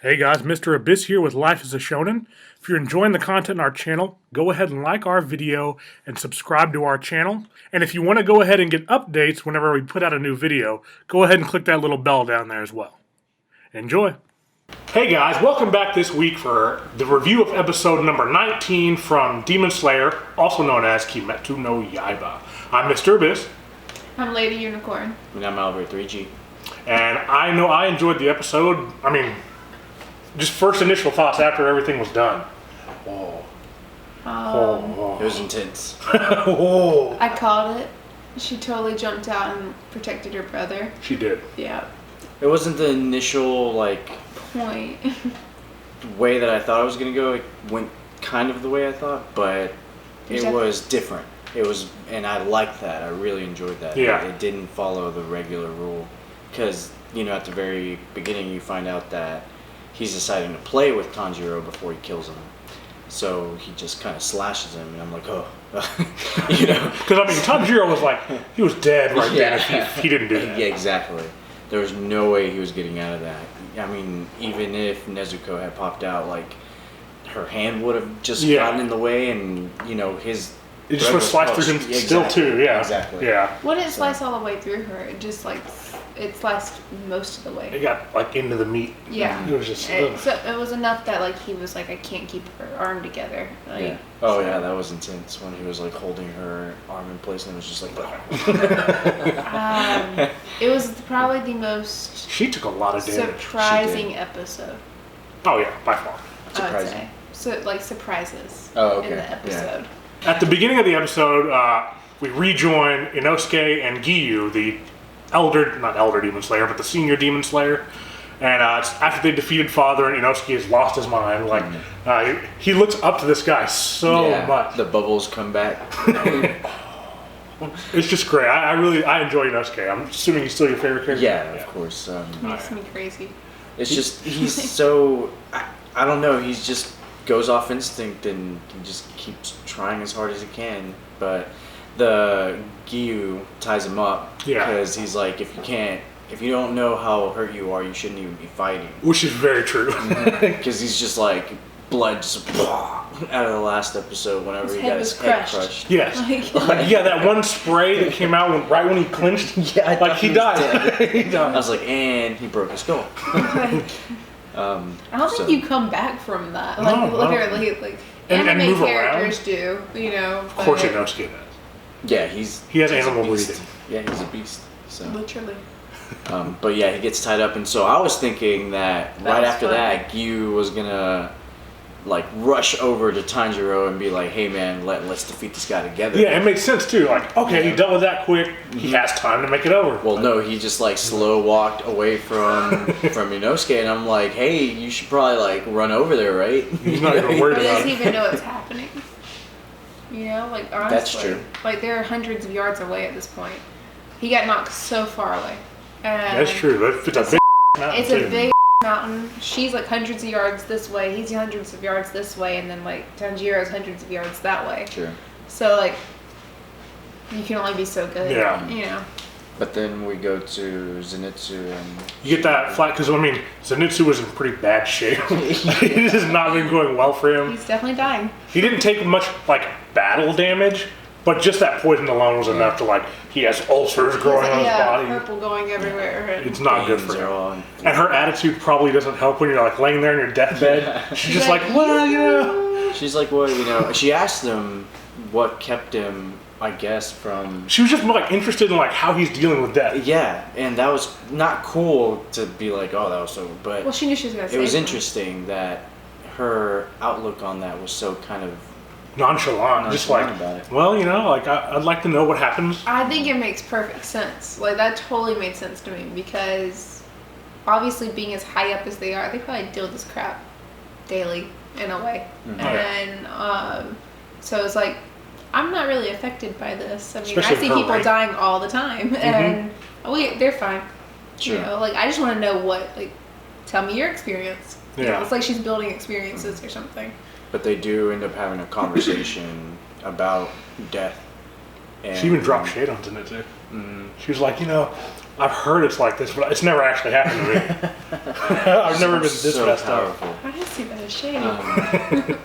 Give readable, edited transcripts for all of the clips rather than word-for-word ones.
Hey guys, Mr. Abyss here with Life as a Shonen. If you're enjoying the content on our channel, go ahead and like our video and subscribe to our channel. And if you want to go ahead and get updates whenever we put out a new video, go ahead and click that little bell down there as well. Enjoy! Hey guys, welcome back this week for the review of episode number 19 from Demon Slayer, also known as Kimetsu no Yaiba. I'm Mr. Abyss. I'm Lady Unicorn. And I'm Albert 3G. And I know I enjoyed the episode. Just first initial thoughts after everything was done. It was intense. I called it. She totally jumped out and protected her brother. She did. Yeah. It wasn't the initial, Point. way that I thought it was going to go. It went kind of the way I thought, but it was different. And I liked that. I really enjoyed that. Yeah. It didn't follow the regular rule. Because, at the very beginning you find out that he's deciding to play with Tanjirou before he kills him. So he just kind of slashes him, and I'm like, oh. Because, Tanjiro was he was dead right then if he didn't do that. Yeah, exactly. There was no way he was getting out of that. Even if Nezuko had popped out, her hand would have just gotten in the way, and, his... It just would slice through him still, too, yeah. Exactly. Yeah. Well, it didn't slice all the way through her. It just, it sliced most of the way. It got, into the meat. Yeah. It was just... So it was enough that, he was I can't keep her arm together. Yeah. Oh, yeah, that was intense when he was, holding her arm in place, and it was just it was probably the most... She took a lot of damage. Surprising episode. Oh, yeah, by far. Surprising. So, surprises in the episode. Yeah. At the beginning of the episode, we rejoin Inosuke and Giyu, the not elder Demon Slayer, but the senior Demon Slayer. And after they defeated Father, and Inosuke has lost his mind, he looks up to this guy so much. The bubbles come back. It's just great. I enjoy Inosuke. I'm assuming he's still your favorite character? Yeah, of course. Makes me crazy. It's just, he's so, I don't know, he's just goes off instinct and he just keeps trying as hard as he can. But the Giyu ties him up because he's like, if you don't know how hurt you are, you shouldn't even be fighting. Which is very true. Because he's just blood just out of the last episode whenever he got his head crushed. Yes. That one spray that came out right when he clinched. He died. He died. I was and he broke his skull. I don't think you come back from that. Literally, and anime around. characters do, Of course, Inosuke does. Yeah, he has animal breathing. Yeah, he's a beast. So. Literally. But yeah, he gets tied up, and so I was thinking that right after that, Giyu was gonna rush over to Tanjiro and be like, "Hey man, let's defeat this guy together." Yeah, it makes sense too. He dealt with that quick. He has time to make it over. Well, no, he just slow walked away from Inosuke, and I'm like, "Hey, you should probably run over there, right?" He's not even worried about it. He doesn't even know what's happening. Honestly. That's true. They're hundreds of yards away at this point. He got knocked so far away. That's true. It's a big mountain. It's a big mountain. She's hundreds of yards this way. He's hundreds of yards this way, and then Tanjiro's hundreds of yards that way. Sure. So you can only be so good. Yeah. But then we go to Zenitsu and you get that flat because Zenitsu was in pretty bad shape. It has not been going well for him. He's definitely dying. He didn't take much battle damage, but just that poison alone was enough to he has ulcers growing on his body. Purple going everywhere. It's not good for him. And her attitude probably doesn't help when you're laying there in your deathbed. She's just She's she asked him what kept him, I guess, from... She was just interested in how he's dealing with death. Yeah, and that was not cool to be oh, that was so... But well, she knew she was going to say it was interesting that her outlook on that was so kind of... Nonchalant just about it. Well, I'd like to know what happens. I think it makes perfect sense. That totally made sense to me because obviously being as high up as they are, they probably deal with this crap daily in a way. Mm-hmm. And so it's I'm not really affected by this. Especially I see people dying all the time, and they're fine. Sure. I just want to know what. Tell me your experience. Yeah. It's she's building experiences or something. But they do end up having a conversation about death. And she even dropped shade on Zenitsu. She was I've heard it's like this, but it's never actually happened to me. I've never been this messed up. I didn't see that as shade.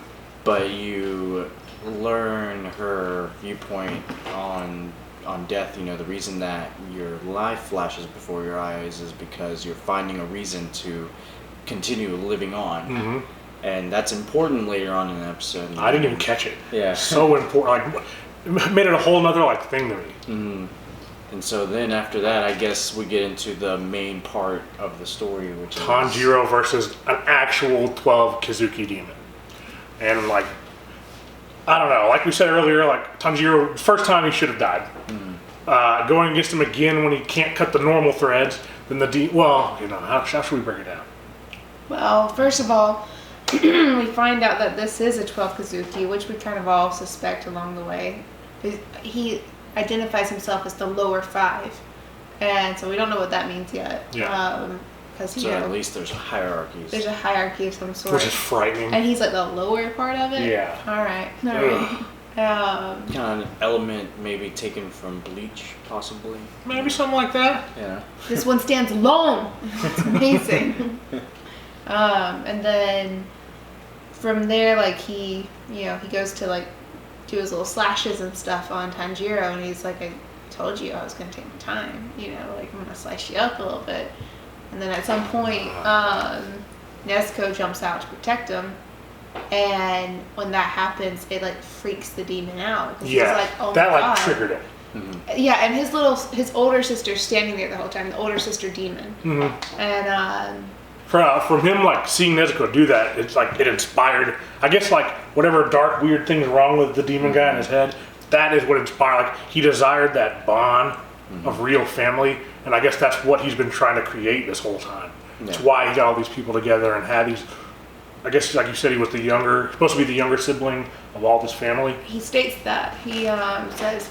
But you learn her viewpoint on death. You know, the reason that your life flashes before your eyes is because you're finding a reason to continue living on. Mm-hmm. And that's important later on in the episode. I didn't even catch it. Yeah. So important. Like, it made it a whole nother like thing to me. Mm-hmm. And so then after that, I guess we get into the main part of the story, which is Tanjirou versus an actual 12 Kazuki demon. And like, I don't know, like we said earlier, like Tanjirou, first time he should have died. Mm-hmm. Going against him again when he can't cut the normal threads, then well, you know, how should we break it down? Well, first of all, we find out that this is a 12 Kazuki, which we kind of all suspect along the way. He identifies himself as the lower 5, and so we don't know what that means yet. Yeah. Because so at least there's hierarchies. There's a hierarchy of some sort. Which is frightening. And he's like the lower part of it? Yeah. Alright. Kind of an element maybe taken from Bleach, possibly. Maybe something like that. Yeah. This one stands alone. It's amazing. And then from there, like he goes to like do his little slashes and stuff on Tanjirou, and he's like, I told you I was gonna take my time, you know, like I'm gonna slice you up a little bit. And then at some point, Nezuko jumps out to protect him, and when that happens, it like freaks the demon out. Yeah, he's like, oh that my like God. triggered it. Mm-hmm. Yeah, and his older sister's standing there the whole time, the older sister demon. Mm-hmm. And from him like seeing Nezuko do that, it's like it inspired, I guess, like whatever dark weird thing is wrong with the demon guy in his head, that is what inspired, like he desired that bond of real family, and I guess that's what he's been trying to create this whole time. Yeah. That's why he got all these people together and had these, I guess like you said, he was supposed to be the younger sibling of all this family. He states that. He says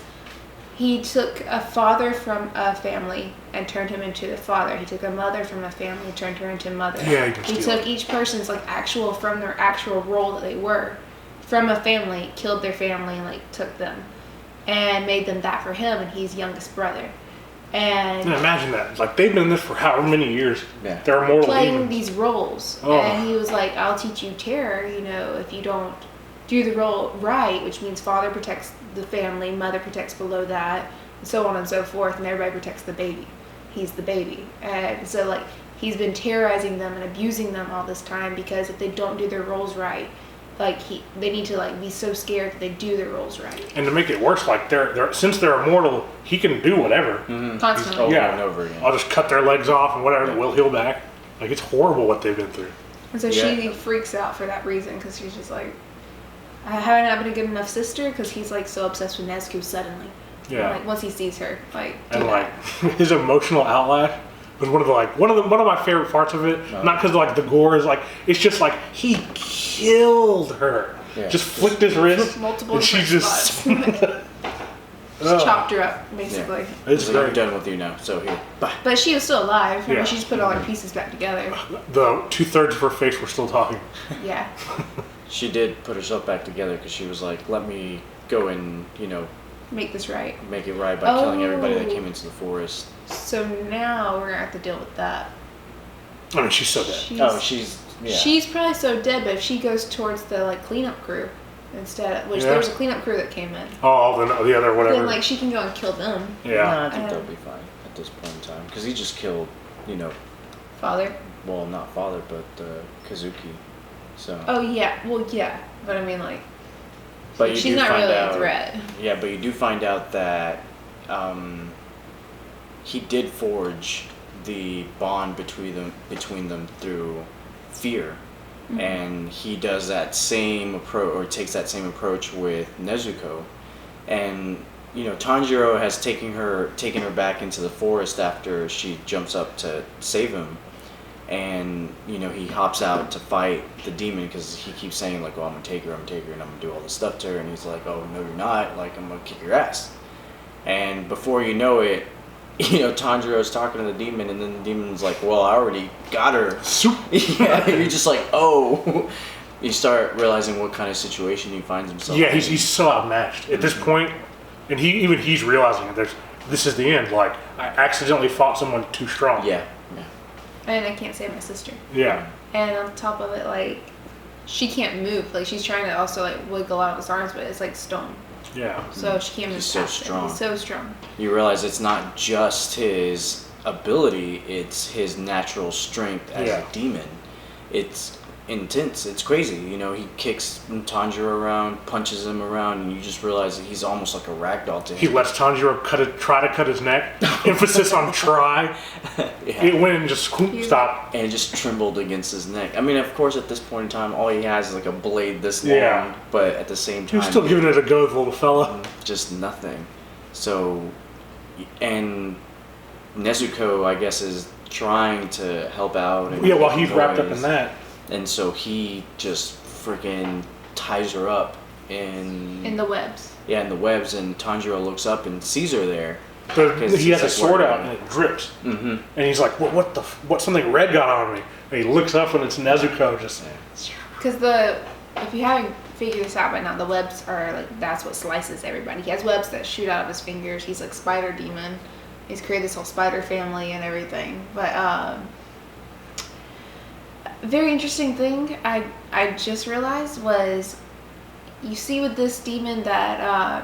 he took a father from a family and turned him into a father. He took a mother from a family and turned her into a mother. Yeah, he took each person's like from their actual role that they were from a family, killed their family and like took them and made them that for him, and he's youngest brother. And imagine that. Like they've been in this for however many years. Yeah. They're immortal playing demons. these roles. Oh. And he was like, I'll teach you terror, you know, if you don't do the role right, which means father protects the family, mother protects below that, and so on and so forth, and everybody protects the baby. He's the baby. And so like he's been terrorizing them and abusing them all this time, because if they don't do their roles right, like they need to like be so scared that they do their roles right. And to make it worse, like since they're immortal, he can do whatever. Mm-hmm. Constantly. Over and over again. I'll just cut their legs off and whatever, we'll heal back. Like it's horrible what they've been through. And so she freaks out for that reason, because she's just like, I haven't been a good enough sister, because he's like so obsessed with Nezuko suddenly. Yeah. And, like once he sees her, like and like his emotional outlash was one of my favorite parts of it. No. Not because like the gore is like, it's just like he killed her. Yeah. Just flicked his wrist. Multiple and she just chopped her up, basically. Yeah. It's like, I'm done with you now, so here, bye. But she was still alive. I mean, she just put all her pieces back together. The 2/3 of her face were still talking. Yeah. She did put herself back together because she was like, let me go and, you know, make this right. Make it right by killing everybody that came into the forest. So now we're going to have to deal with that. I mean, she's so dead. She's probably so dead, but if she goes towards the like cleanup crew instead, which there was a cleanup crew that came in. Oh, the other whatever. Then like she can go and kill them. Yeah. No, I think they'll be fine at this point in time, because he just killed, you know. Father. Well, not father, but Kazuki. So. Oh yeah, well yeah, but I mean like. But she's not really a threat. Yeah, but you do find out that he did forge the bond between them through fear, and he does that same approach, or takes that same approach with Nezuko, and you know Tanjiro has taken her back into the forest after she jumps up to save him. And, you know, he hops out to fight the demon because he keeps saying, like, oh, I'm going to take her, and I'm going to do all this stuff to her. And he's like, oh, no, you're not. Like, I'm going to kick your ass. And before you know it, you know, Tanjiro's talking to the demon, and then the demon's like, well, I already got her. Yeah, you're just like, oh. You start realizing what kind of situation he finds himself in. Yeah, he's so outmatched at this point. And he's realizing it. this is the end. Like, I accidentally fought someone too strong. Yeah. And I can't save my sister. Yeah. And on top of it, like, she can't move. Like, she's trying to also, like, wiggle out his arms, but it's like stone. Yeah. So she can't move. He's so past it. strong. He's so strong. You realize it's not just his ability, it's his natural strength as a demon. It's intense. It's crazy. You know, he kicks Tanjiro around, punches him around, and you just realize that he's almost like a ragdoll to him. He lets Tanjiro try to cut his neck. Emphasis on try. It went and just stopped. And it just trembled against his neck. I mean, of course, at this point in time, all he has is like a blade this long, but at the same time... He was still giving it a go, the little fella. Just nothing. So, and Nezuko, I guess, is trying to help out. And while he's wrapped up in that. And so he just freaking ties her up in the webs. Yeah, in the webs, and Tanjiro looks up and sees her there. He has a sword out and it drips. Mm-hmm. And he's like, what something red got on me? And he looks up and it's Nezuko just... Because if you haven't figured this out by now, the webs are like, that's what slices everybody. He has webs that shoot out of his fingers. He's like spider demon. He's created this whole spider family and everything. But, very interesting thing I just realized was, you see with this demon that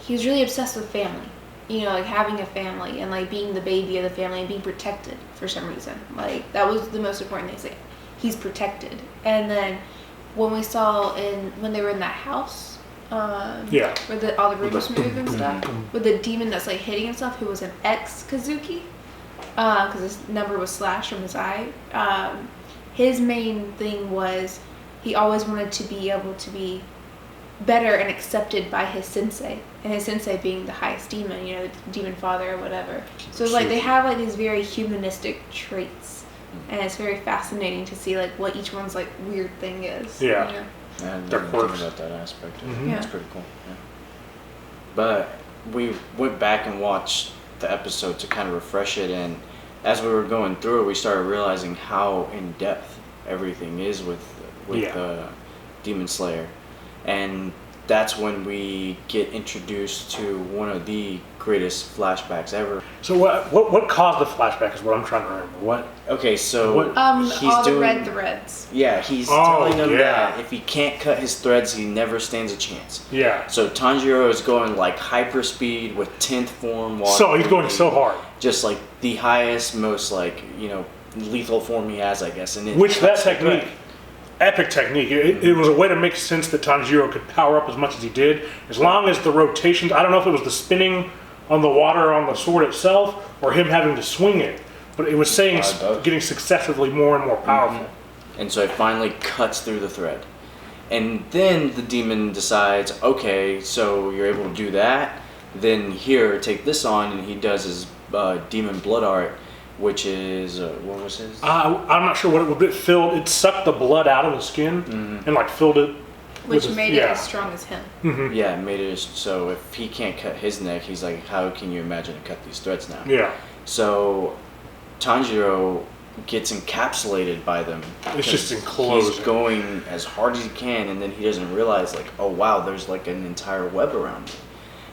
he was really obsessed with family. You know, like having a family and like being the baby of the family and being protected for some reason. Like that was the most important thing. Like, he's protected. And then when we saw when they were in that house, where all the rooms move and stuff, with the demon that's like hitting himself, who was an ex-Kazuki, because his number was slashed from his eye. His main thing was he always wanted to be able to be better and accepted by his sensei, and his sensei being the highest demon, you know, the demon father or whatever. So like they have like these very humanistic traits, and it's very fascinating to see like what each one's like weird thing is. Yeah. You know? I never think about that aspect. Mm-hmm. It's pretty cool. Yeah. But we went back and watched the episode to kind of refresh it, and as we were going through it, we started realizing how in depth everything is with Demon Slayer, and that's when we get introduced to one of the greatest flashbacks ever. So what caused the flashback is what I'm trying to remember. What? Okay, so he's all the red threads. Yeah, he's telling him that if he can't cut his threads, he never stands a chance. Yeah. So Tanjiro is going like hyper speed with 10th form water. So he's going so hard. Just like the highest, most like, you know, lethal form he has, I guess. And which that technique, epic technique. It was a way to make sense that Tanjiro could power up as much as he did, as long as the rotations. I don't know if it was the spinning on the water on the sword itself or him having to swing it, but it was saying getting successively more and more powerful. Mm-hmm. And so it finally cuts through the thread, and then the demon decides, okay, so you're able to do that. Then here, take this on, and he does his demon blood art, which is what was his? I'm not sure what it would. It sucked the blood out of the skin and like filled it. Which made it as strong as him. Mm-hmm. Yeah, it made it so if he can't cut his neck, he's like, how can you imagine to cut these threads now? Yeah. So Tanjiro gets encapsulated by them. It's just enclosed. He's going as hard as he can, and then he doesn't realize, like, oh wow, there's like an entire web around me.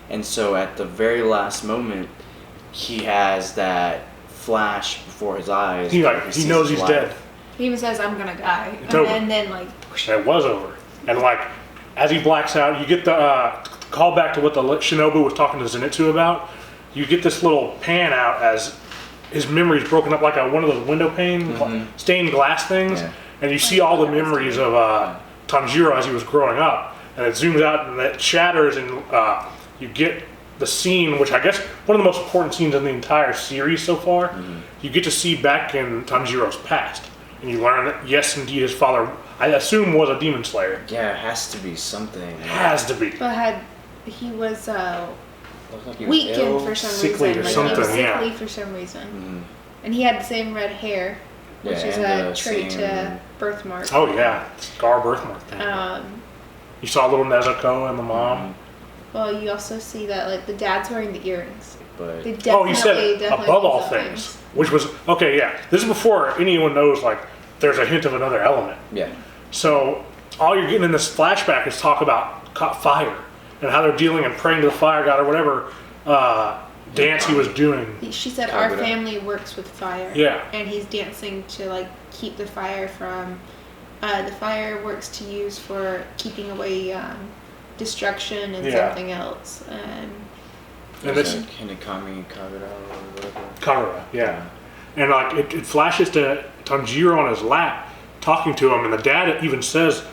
And so at the very last moment, he has that flash before his eyes. He knows he's dead. He even says, "I'm gonna die," and then like it was over. And like as he blacks out, you get the call back to what the Shinobu was talking to Zenitsu about. You get this little pan out as his memory's broken up like one of those window pane stained glass things, and you see all the memories of Tanjiro as he was growing up, and it zooms out and it shatters, and you get the scene, which I guess one of the most important scenes in the entire series so far. You get to see back in Tanjiro's past, and you learn that yes, indeed, his father, I assume, was a demon slayer. Yeah, it has to be something. It has to be. But he was like weakened for some sickly reason. Or something, he was sickly for some reason. And he had the same red hair, which is a trait to birthmark. Oh yeah, scar birthmark thing. You saw little Nezuko and the mom. Well, you also see that like the dad's wearing the earrings. But you said above all things, which was okay. Yeah, this is before anyone knows like there's a hint of another element. Yeah. So all you're getting in this flashback is talk about fire and how they're dealing and praying to the fire god or whatever. dance he was doing. She said Covered our up. family works with fire. Yeah. And he's dancing to like keep the fire from. The fire works to use for keeping away destruction and Yeah. something else. And There's it's like Hinekami Kagura or whatever. Kagura, yeah. And like it flashes to Tanjiro on his lap talking to him, and the dad even says,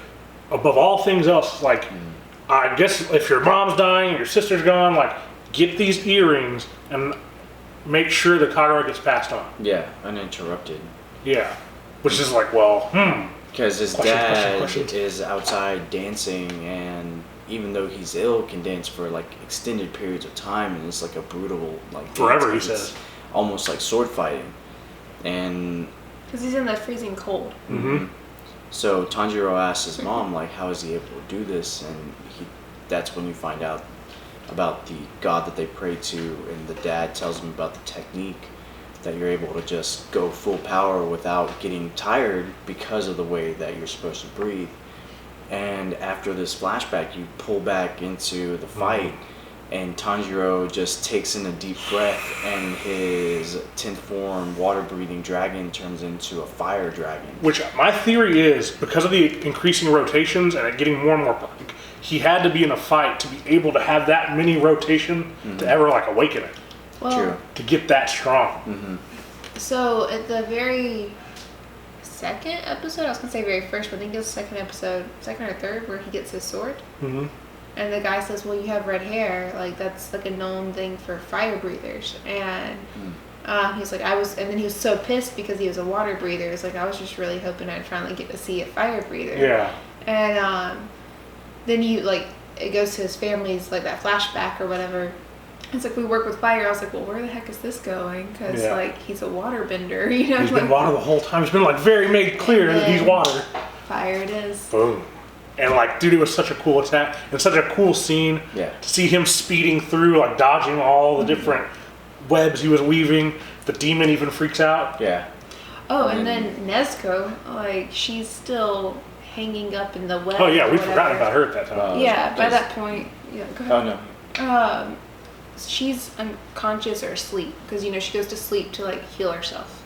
above all things else, like, I guess if your mom's dying and your sister's gone, like, get these earrings and make sure the Kagura gets passed on. Yeah, uninterrupted. Yeah. Which is like, well, Because his Questions, dad questions. is outside dancing, and even though he's ill, can dance for like extended periods of time, and it's like a brutal like Forever, dance, he 'cause it's says. almost like sword fighting. And Because he's in the freezing cold. so Tanjiro asks his mom, like, how is he able to do this? And that's when you find out about the god that they pray to, and the dad tells him about the technique that you're able to just go full power without getting tired because of the way that you're supposed to breathe. And after this flashback, you pull back into the fight, and Tanjiro just takes in a deep breath, and his 10th form water-breathing dragon turns into a fire dragon. which my theory is, because of the increasing rotations and it getting more and more, he had to be in a fight to be able to have that many rotation to ever like awaken it, Well, True. to get that strong. so at the very second episode, I was gonna say very first, but I think it's the second episode, second or third, where he gets his sword. And the guy says, well, you have red hair, like that's like a known thing for fire breathers. And he's like, and then he was so pissed because he was a water breather. It's like, I was just really hoping I'd finally get to see a fire breather. Yeah. And then it goes to his family's, like that flashback or whatever. It's like, we work with fire. I was like, well, where the heck is this going? Because Yeah. like, he's a water bender, you know? He's been like, water the whole time. It's been like very made clear that he's water. Fire it is. Boom. And like, dude, it was such a cool attack and such a cool scene Yeah. to see him speeding through, like dodging all the different webs he was weaving. The demon even freaks out. Yeah. Oh, and then Nezuko, like, she's still hanging up in the web. Oh yeah, or we'd forgotten whatever. about her at that time. Yeah, by Yes. that point, yeah, go ahead. Oh no. She's unconscious or asleep because, you know, she goes to sleep to like heal herself.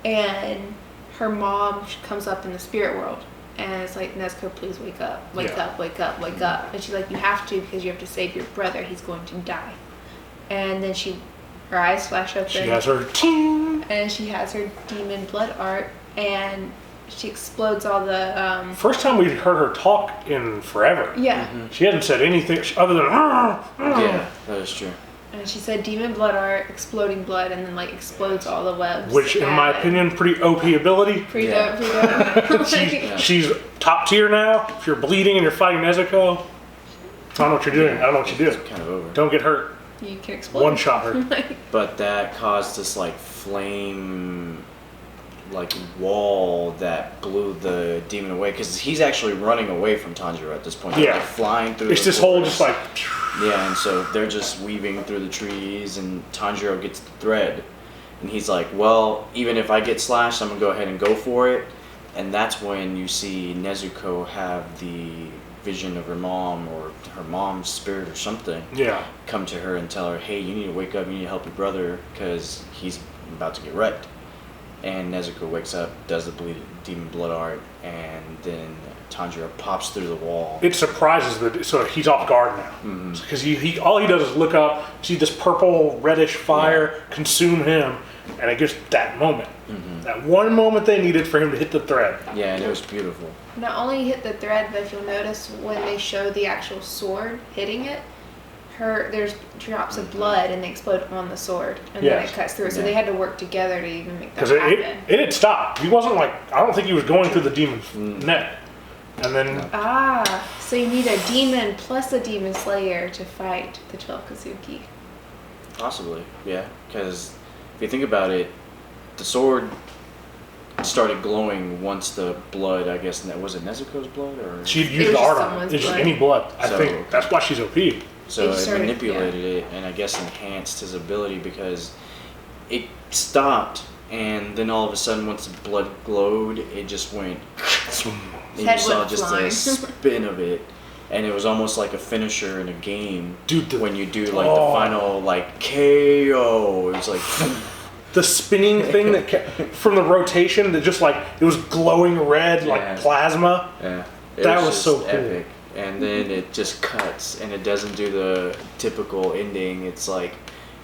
And her mom comes up in the spirit world and it's like, Nezuko, please wake up, wake Yeah. up, wake up, wake up. And she's like, you have to because you have to save your brother. He's going to die. And then her eyes flash open. She has her ting. And she has her demon blood art and she explodes all the First time we heard her talk in forever. yeah. She hadn't said anything other than Yeah, that is true. And she said demon blood art, exploding blood, and then like explodes all the webs. which in my And opinion, pretty OP ability. pretty Yeah. dope, pretty dope. She's top tier now. If you're bleeding and you're fighting Nezuko, I don't know what you're doing. I don't know what you It's do. kind of over. Don't get hurt. You can explode. One shot her. But that caused this like flame like wall that blew the demon away, because he's actually running away from Tanjiro at this point. They're, Yeah. like, flying through It's the this whole forest. just like Yeah, and so they're just weaving through the trees, and Tanjiro gets the thread, and he's like, well, even if I get slashed, I'm gonna go ahead and go for it. And that's when you see Nezuko have the vision of her mom, or her mom's spirit or something, yeah. come to her and tell her, hey, you need to wake up, you need to help your brother because he's about to get wrecked. And Nezuko wakes up, does the demon blood art, and then Tanjiro pops through the wall. It surprises so he's off guard now because he all he does is look up, see this purple reddish fire consume him, and it gives that moment, that one moment they needed for him to hit the thread. Yeah, and it was beautiful. Not only hit the thread, but if you'll notice when they show the actual sword hitting it, there's drops of blood and they explode on the sword, and then Yes. it cuts through. So Yeah. they had to work together to even make that Because happen. it had stopped. He wasn't like, I don't think he was going through the demon's neck. And then So you need a demon plus a demon slayer to fight the 12 Kazuki. Possibly, yeah. Because if you think about it, the sword started glowing once the blood, I guess, was it Nezuko's blood? Or she'd It use was the just art on it. someone's It's just blood. any blood. I So- think that's why she's OP. So It it started- manipulated it, and I guess enhanced his ability, because it stopped, and then all of a sudden, once the blood glowed, it just went. And you head saw went just flying. a spin of it, and it was almost like a finisher in a game. Dude, when you do like the final like KO, it was like the spinning thing that from the rotation that just like it was glowing red like plasma. Yeah, that was so cool. Epic. And then it just cuts, and it doesn't do the typical ending. It's like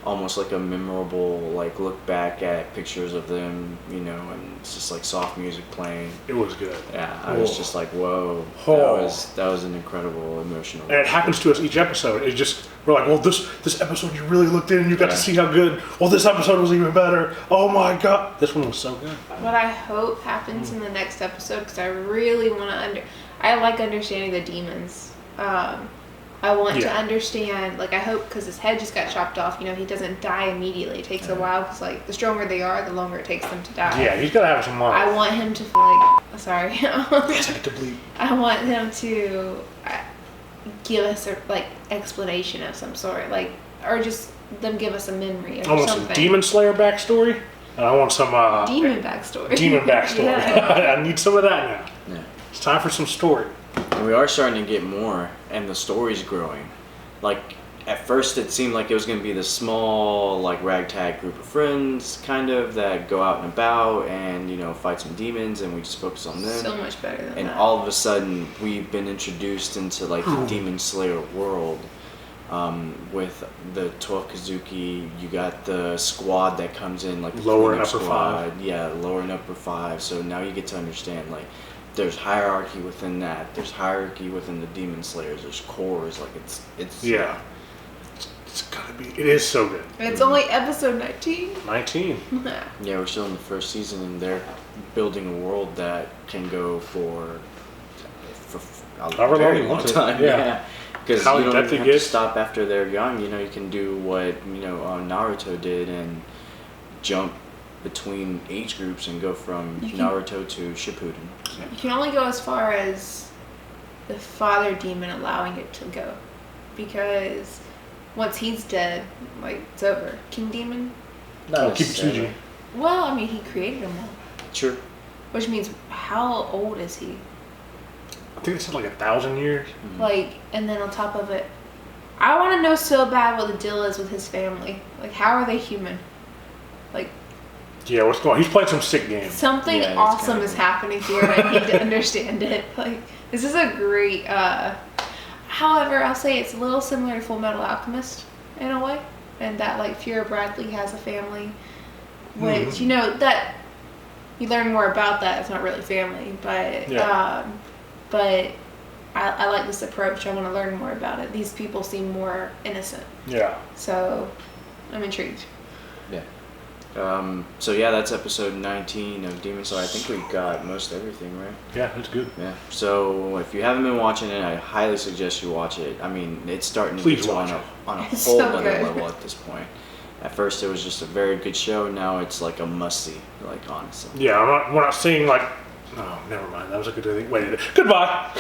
almost like a memorable like look back at pictures of them, you know, and it's just like soft music playing. It was good. Yeah, I was just like, whoa, that was an incredible emotional. And it happens to us each episode. It just we're like, well, this episode you really looked in and you got to see how good. Well, this episode was even better. Oh my god, this one was so good. What I hope happens in the next episode, because I really want to I like understanding the demons. I want to understand, like, I hope, because his head just got chopped off, you know, he doesn't die immediately. It takes a while, because, like, the stronger they are, the longer it takes them to die. Yeah, he's got to have some money. I want him to, like, sorry. Yes, I get to bleed. I want him to give us a, like, explanation of some sort, like, or just them give us a memory of I want something. some Demon Slayer backstory, and I want some... demon backstory. Demon backstory. Yeah. I need some of that now. Yeah. It's time for some story. And we are starting to get more, and the story's growing. Like, at first it seemed like it was going to be this small, like, ragtag group of friends, kind of, that go out and about and, you know, fight some demons, and we just focus on them. So much better than that. And all of a sudden, we've been introduced into, like, the Demon Slayer world. With the 12 Kazuki, you got the squad that comes in, like, the lower and cleanup upper squad. 5. Yeah, lower and upper 5. So now you get to understand, like, there's hierarchy within that. There's hierarchy within the Demon Slayers. There's cores. Like it's yeah. It's gotta be. It is so good. It's only episode 19. 19. Yeah, we're still in the first season, and they're building a world that can go for a very long time. Yeah, because you don't even have to stop after they're young. You know, you can do what Naruto did and jump between age groups and go from Naruto to Shippuden. You can only go as far as the father demon allowing it to go, because once he's dead, like, it's over. King Demon? No, Kibutsuji. Well, I mean, he created them all. Sure. Which means, how old is he? I think it's like 1,000 years. Mm-hmm. Like, and then on top of it, I want to know so bad what the deal is with his family. Like, how are they human? Like, yeah, what's going on? He's playing some sick game. Something awesome is happening here, and I need to understand it. Like, this is a great, however, I'll say it's a little similar to Full Metal Alchemist in a way, and that, like, Fira Bradley has a family, which, you know, that, you learn more about that. It's not really family, but, but I like this approach. I want to learn more about it. These people seem more innocent. Yeah. So, I'm intrigued. Yeah. So yeah, that's episode 19 of Demon Slayer. I think we got most everything, right? Yeah, that's good. Yeah. So if you haven't been watching it, I highly suggest you watch it. I mean, it's starting to get on a whole other level at this point. At first, it was just a very good show. Now it's like a must-see, like, honestly. Yeah, we're not seeing like. Oh, never mind. That was a good thing. Wait, goodbye.